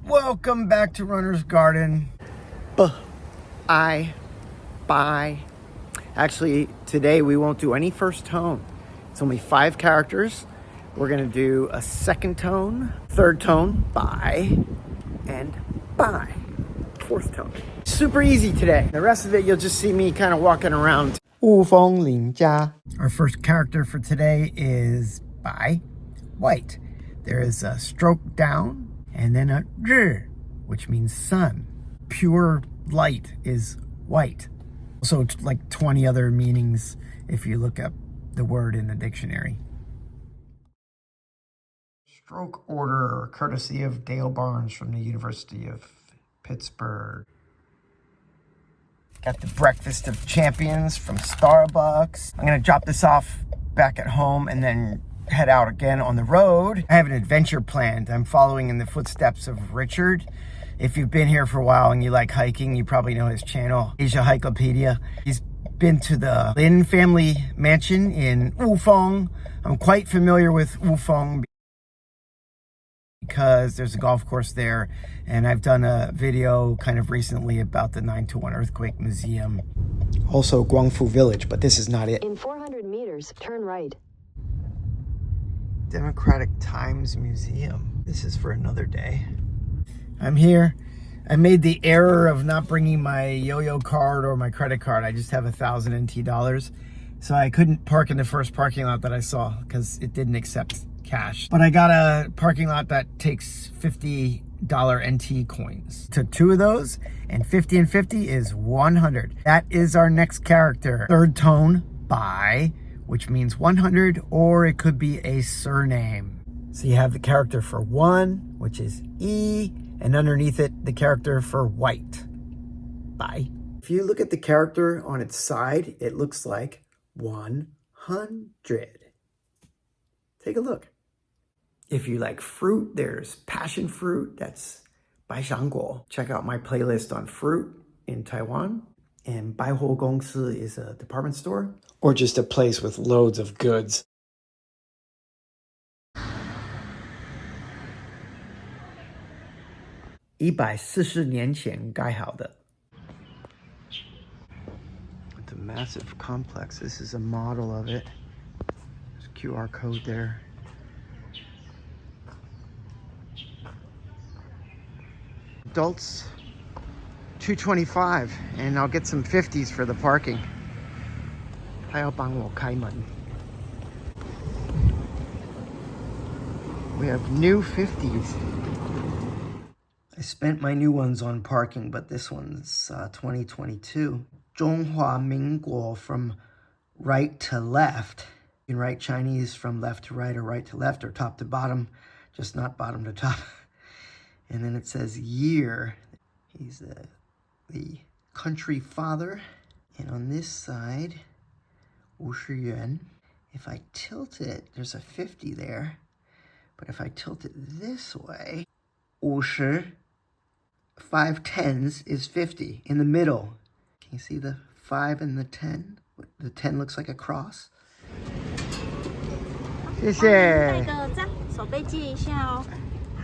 Welcome back to Runner's Garden. Bye. Actually, today we won't do any first tone. It's only 5 characters. We're gonna do a second tone, third tone, bye, and bye. Fourth tone. Super easy today. The rest of it, you'll just see me kind of walking around. Wufeng Lin Jia. Our first character for today is bye, white. There is a stroke down and then a zhi, which means sun. Pure light is white. Also, like 20 other meanings if you look up the word in the dictionary. Stroke order, courtesy of Dale Barnes from the University of Pittsburgh. Got the breakfast of champions from Starbucks. I'm gonna drop this off back at home and then head out again on the road. I have an adventure planned. I'm following in the footsteps of Richard. If you've been here for a while and you like hiking, you probably know his channel, Asia Hikeopedia. He's been to the Lin Family Mansion in Wufeng. I'm quite familiar with Wufeng because there's a golf course there, and I've done a video kind of recently about the 9/1 earthquake museum. Also Guangfu Village, but this is not it. In 400 meters, turn right. Democratic Times Museum. This is for another day. I'm here. I made the error of not bringing my yo-yo card or my credit card. I just have 1,000 NT dollars. So I couldn't park in the first parking lot that I saw because it didn't accept cash. But I got a parking lot that takes $50 NT coins. Took 2 of those, and 50 and 50 is 100. That is our next character. Third tone, bye, which means 100, or it could be a surname. So you have the character for 1, which is E, and underneath it, the character for white. Bye. If you look at the character on its side, it looks like 100. Take a look. If you like fruit, there's passion fruit. That's Baishangguo. Check out my playlist on fruit in Taiwan. And Baihuo Gongsi is a department store, or just a place with loads of goods. It's a massive complex. This is a model of it. There's a QR code there. Adults, $225, and I'll get some 50s for the parking. We have new 50s. I spent my new ones on parking, but this one's 2022. 中华民国 from right to left. You can write Chinese from left to right or right to left or top to bottom, just not bottom to top. And then it says year. He's the country father. And on this side, 50 yuan. If I tilt it, there's a 50 there. But if I tilt it this way, 50, 5 tens is 50 in the middle. Can you see the 5 and the 10? The 10 looks like a cross. 谢谢。手背借一下哦。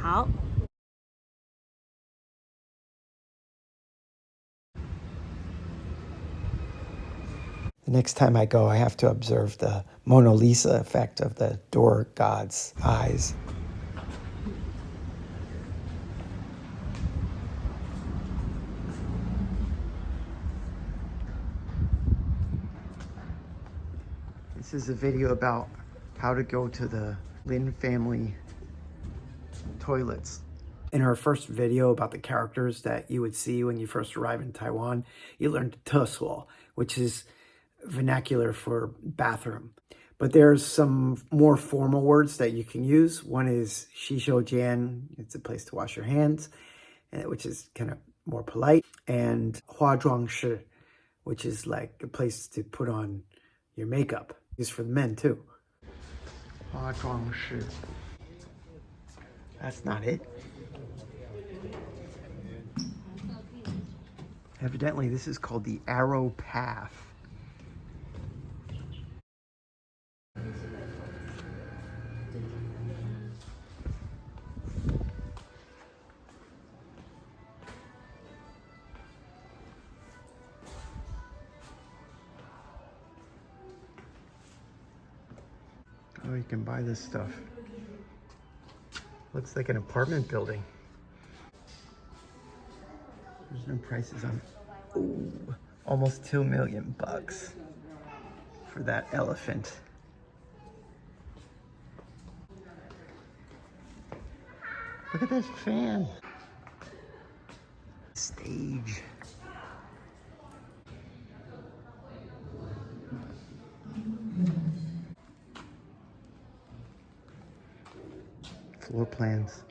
好。The next time I go, I have to observe the Mona Lisa effect of the door god's eyes. This is a video about how to go to the Lin family toilets. In our first video about the characters that you would see when you first arrive in Taiwan, you learned Tesuo, which is vernacular for bathroom. But there's some more formal words that you can use. One is Shishoujian, it's a place to wash your hands, which is kind of more polite. And Huazhuangshi, which is like a place to put on your makeup. Used for the men too. Huazhuangshi. That's not it. Evidently, this is called the Arrow Path. Oh, you can buy this stuff. Looks like an apartment building. There's no prices on. Ooh, almost $2 million for that elephant. Look at this fan. Stage. Floor plans.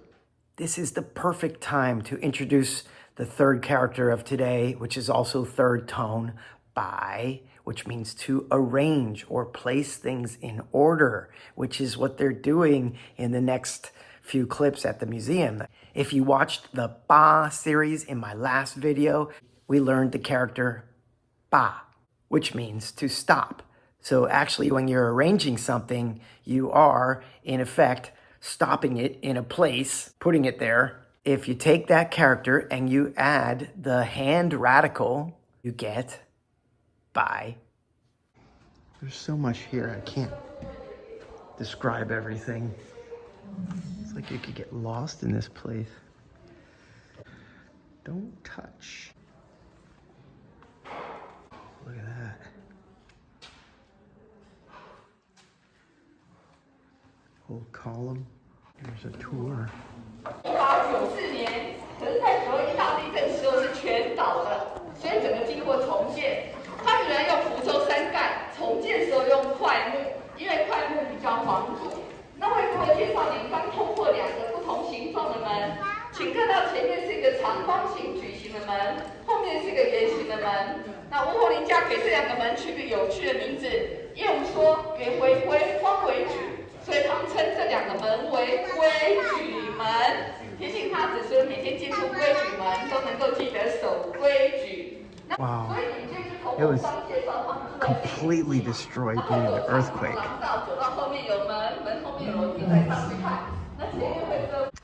This is the perfect time to introduce the third character of today, which is also third tone, bai, which means to arrange or place things in order, which is what they're doing in the next few clips at the museum. If you watched the ba series in my last video, we learned the character ba, which means to stop. So actually, when you're arranging something, you are, in effect, stopping it in a place, putting it there. If you take that character and you add the hand radical, you get bai. There's so much here, I can't describe everything. It's like you could get lost in this place. Don't touch. Look at that. Whole column. There's a tour. 1894年，可是，在9·11大地震时候是全倒的，所以整个经过重建。它原来用福州三盖，重建时候用块木，因为块木比较防阻。那为各位介绍，您刚通过2个不同形状的门，请看到前面是一个长方形矩形的门，后面是一个圆形的门。那吴凤林家给这2个门取个有趣的名字，因为我们说圆为规，方为矩。 所以他们称这2个门为规矩门，提醒他子孙每天进出规矩门都能够记得守规矩。Wow. It was completely destroyed during the earthquake.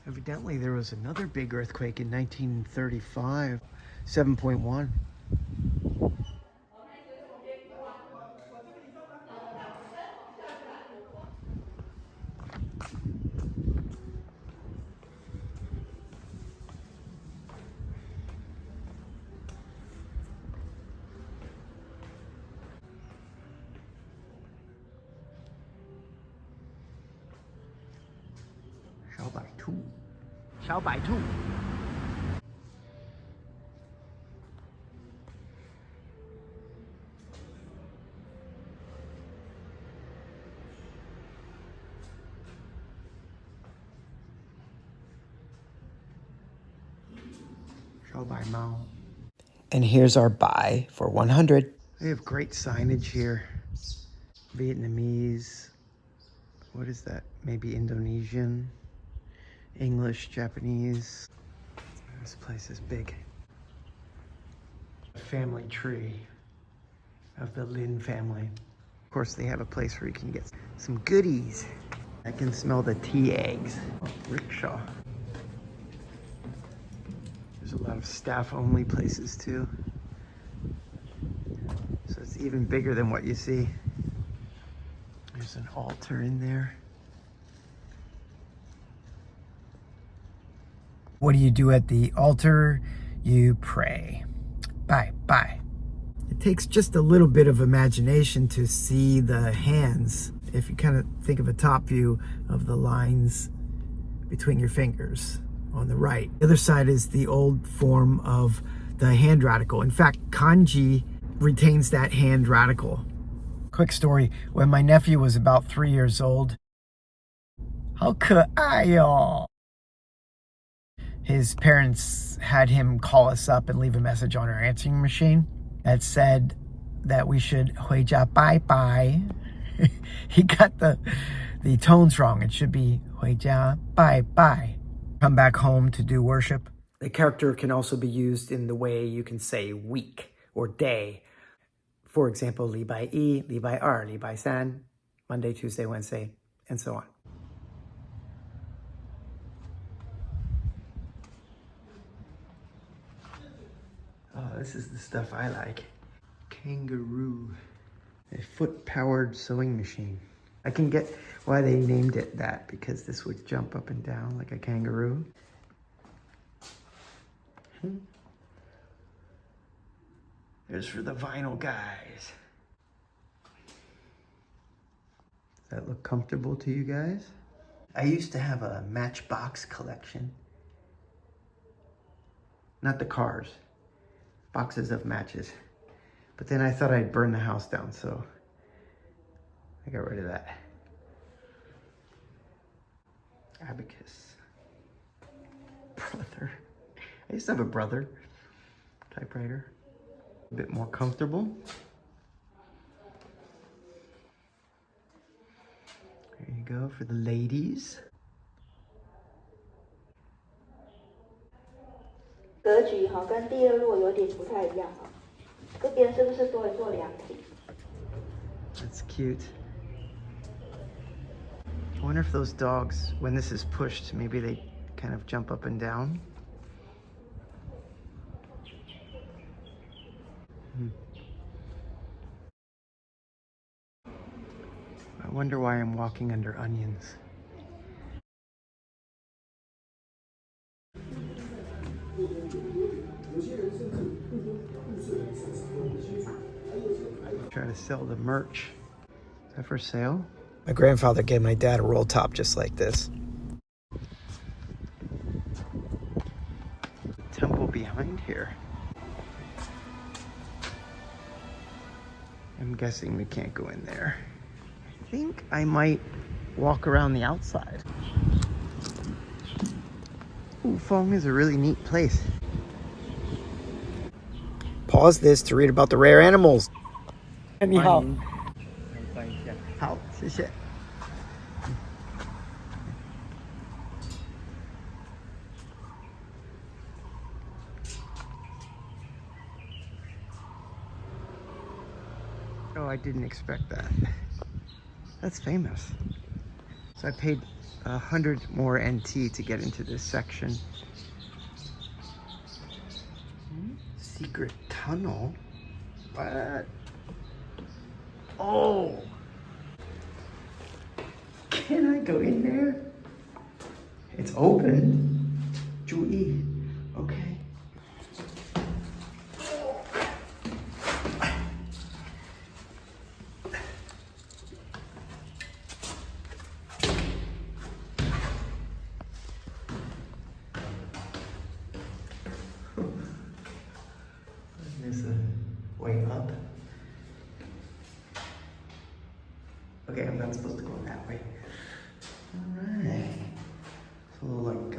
Evidently, there was another big earthquake in 1935, 7.1. Xiao Bai Tu. Xiao Bai Mao. And here's our buy for 100. They have great signage here. Vietnamese. What is that? Maybe Indonesian. English, Japanese. This place is big. Family tree of the Lin family. Of course, they have a place where you can get some goodies. I can smell the tea eggs. Oh, rickshaw. There's a lot of staff-only places too. So it's even bigger than what you see. There's an altar in there. What do you do at the altar? You pray. Bye, bye. It takes just a little bit of imagination to see the hands. If you kind of think of a top view of the lines between your fingers on the right. The other side is the old form of the hand radical. In fact, kanji retains that hand radical. Quick story, when my nephew was about 3 years old, 好可爱哟! His parents had him call us up and leave a message on our answering machine that said that we should 回家 bye bye. He got the tones wrong. It should be 回家 bye bye. Come back home to do worship. The character can also be used in the way you can say week or day. For example, 礼拜一, 礼拜二, 礼拜三, Monday, Tuesday, Wednesday, and so on. Oh, this is the stuff I like. Kangaroo. A foot-powered sewing machine. I can get why they named it that, because this would jump up and down like a kangaroo. There's for the vinyl guys. Does that look comfortable to you guys? I used to have a Matchbox collection. Not the cars, boxes of matches. But then I thought I'd burn the house down, so I got rid of that. Abacus. Brother. I used to have a brother. Typewriter. A bit more comfortable. There you go for the ladies. 格局哈跟第二落有点不太一样哈，这边是不是多一座凉亭？ That's cute. I wonder if those dogs, when this is pushed, maybe they kind of jump up and down. I wonder why I'm walking under onions. Try to sell the merch. Is that for sale? My grandfather gave my dad a roll top just like this. Temple behind here. I'm guessing we can't go in there. I think I might walk around the outside. Wufeng is a really neat place. Pause this to read about the rare animals. 你好。好，谢谢。Oh, I didn't expect that. That's famous. So I paid 100 more NT to get into this section. Secret tunnel? What? Oh! Can I go in there? It's open. 注意. Okay. There's a way up. Okay, I'm not supposed to go that way. Alright. It's a little like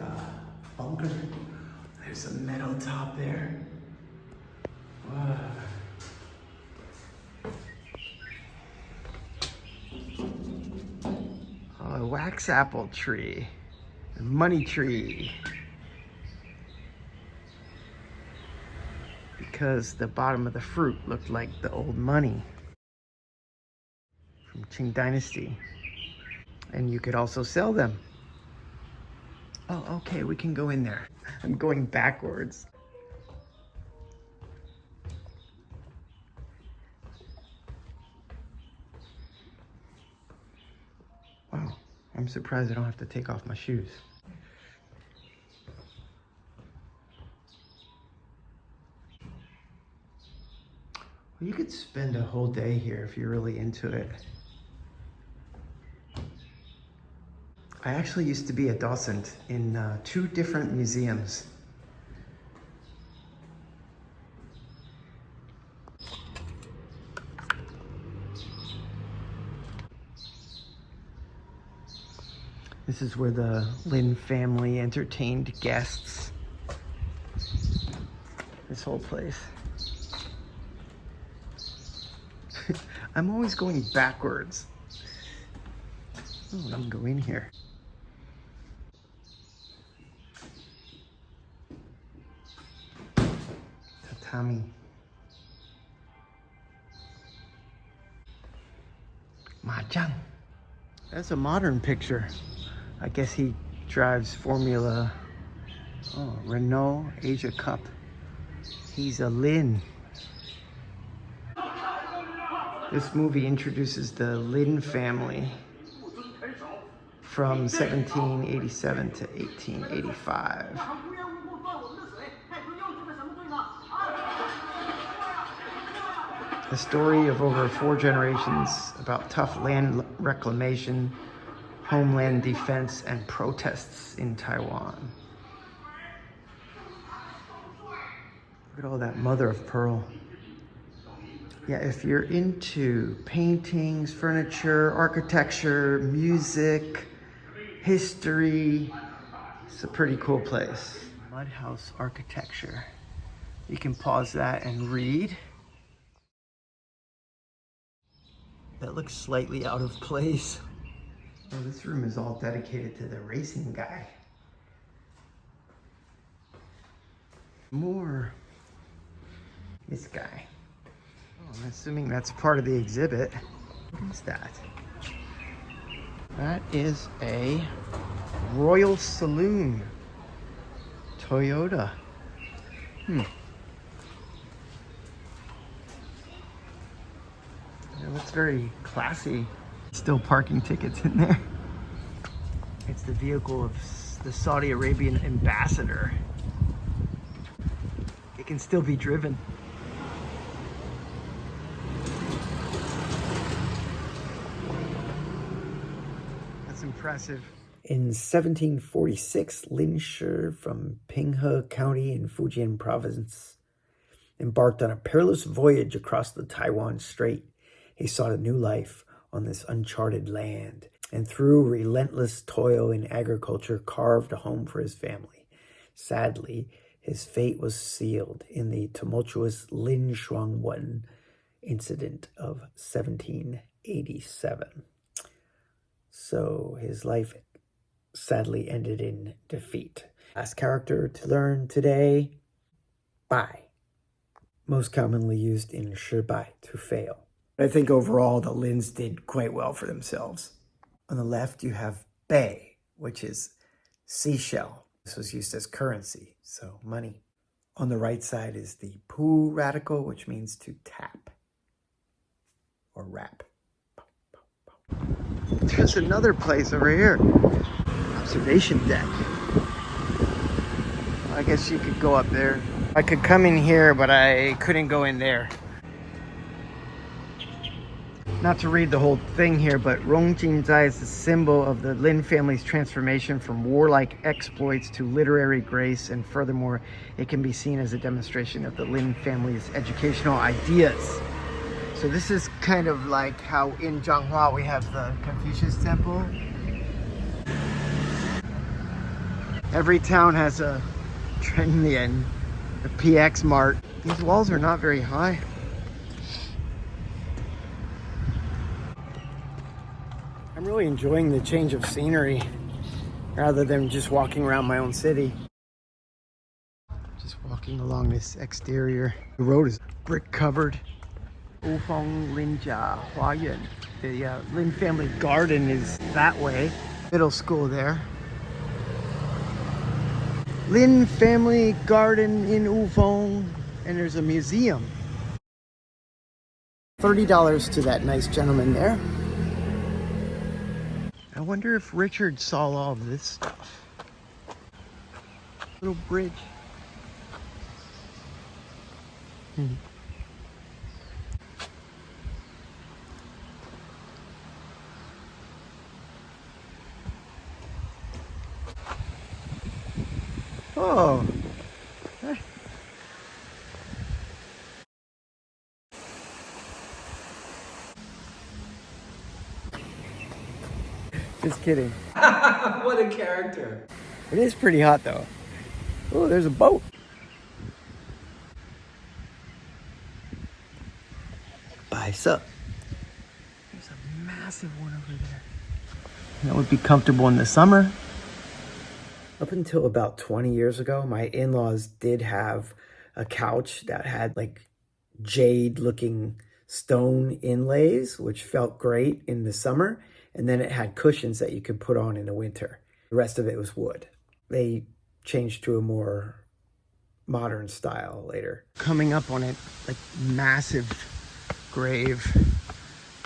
bunker. There's a metal top there. Wow. Oh, a wax apple tree. A money tree. Because the bottom of the fruit looked like the old money from Qing Dynasty. And you could also sell them. Oh, okay, we can go in there. I'm going backwards. Wow, I'm surprised I don't have to take off my shoes. Well, you could spend a whole day here if you're really into it. I actually used to be a docent in 2 different museums. This is where the Lin family entertained guests. This whole place. I'm always going backwards. Oh, let me go in here. Tatami. Mahjong. That's a modern picture. I guess he drives Formula Renault Asia Cup. He's a Lin. This movie introduces the Lin family. from 1787 to 1885. A story of over 4 generations about tough land reclamation, homeland defense, and protests in Taiwan. Look at all that mother of pearl. Yeah, if you're into paintings, furniture, architecture, music, history, it's a pretty cool place. Mud house architecture. You can pause that and read. That looks slightly out of place. Oh, this room is all dedicated to the racing guy. More. This guy. Oh, I'm assuming that's part of the exhibit. What is that? That is a Royal Saloon. Toyota. It looks very classy. Still parking tickets in there. It's the vehicle of the Saudi Arabian ambassador. It can still be driven. That's impressive. In 1746, Lin Shi from Pinghe County in Fujian Province embarked on a perilous voyage across the Taiwan Strait. He sought a new life on this uncharted land, and through relentless toil in agriculture, carved a home for his family. Sadly, his fate was sealed in the tumultuous Lin Shuangwen incident of 1787. So his life sadly ended in defeat. Last character to learn today, bai. Most commonly used in shibai, to fail. I think overall the Lins did quite well for themselves. On the left you have bei, which is seashell. This was used as currency, so money. On the right side is the pu radical, which means to tap or rap. There's another place over here. Observation deck. I guess you could go up there. I could come in here, but I couldn't go in there. Not to read the whole thing here, but Rongjingzai is the symbol of the Lin family's transformation from warlike exploits to literary grace, and furthermore, it can be seen as a demonstration of the Lin family's educational ideas. So this is kind of like how in Zhanghua we have the Confucius Temple. Every town has a Trendian, a PX Mart. These walls are not very high. I'm really enjoying the change of scenery rather than just walking around my own city. Just walking along this exterior. The road is brick covered. Wufeng Lin Family The Lin Family Garden is that way. Middle school there. Lin Family Garden in Wufeng, and there's a museum. $30 to that nice gentleman there. I wonder if Richard saw all of this stuff. Little bridge. Oh. Just kidding. What a character. It is pretty hot though. Oh, there's a boat. Bicep. There's a massive one over there. That would be comfortable in the summer. Up until about 20 years ago, my in-laws did have a couch that had like jade-looking stone inlays, which felt great in the summer. And then it had cushions that you could put on in the winter. The rest of it was wood. They changed to a more modern style later. Coming up on it, like massive grave.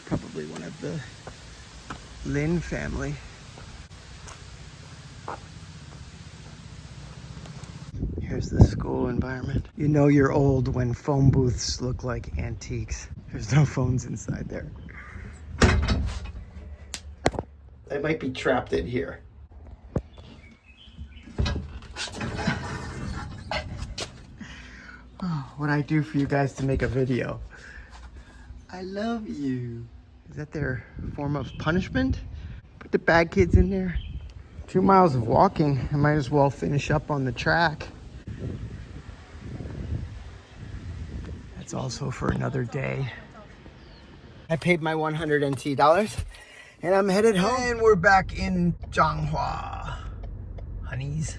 Probably one of the Lin family. Here's the school environment. You know you're old when phone booths look like antiques. There's no phones inside there. I might be trapped in here. Oh, what I do for you guys to make a video. I love you. Is that their form of punishment? Put the bad kids in there. 2 miles of walking. I might as well finish up on the track. That's also for another day. I paid my 100 NT dollars and I'm headed home. And we're back in Zhanghua. Honeys.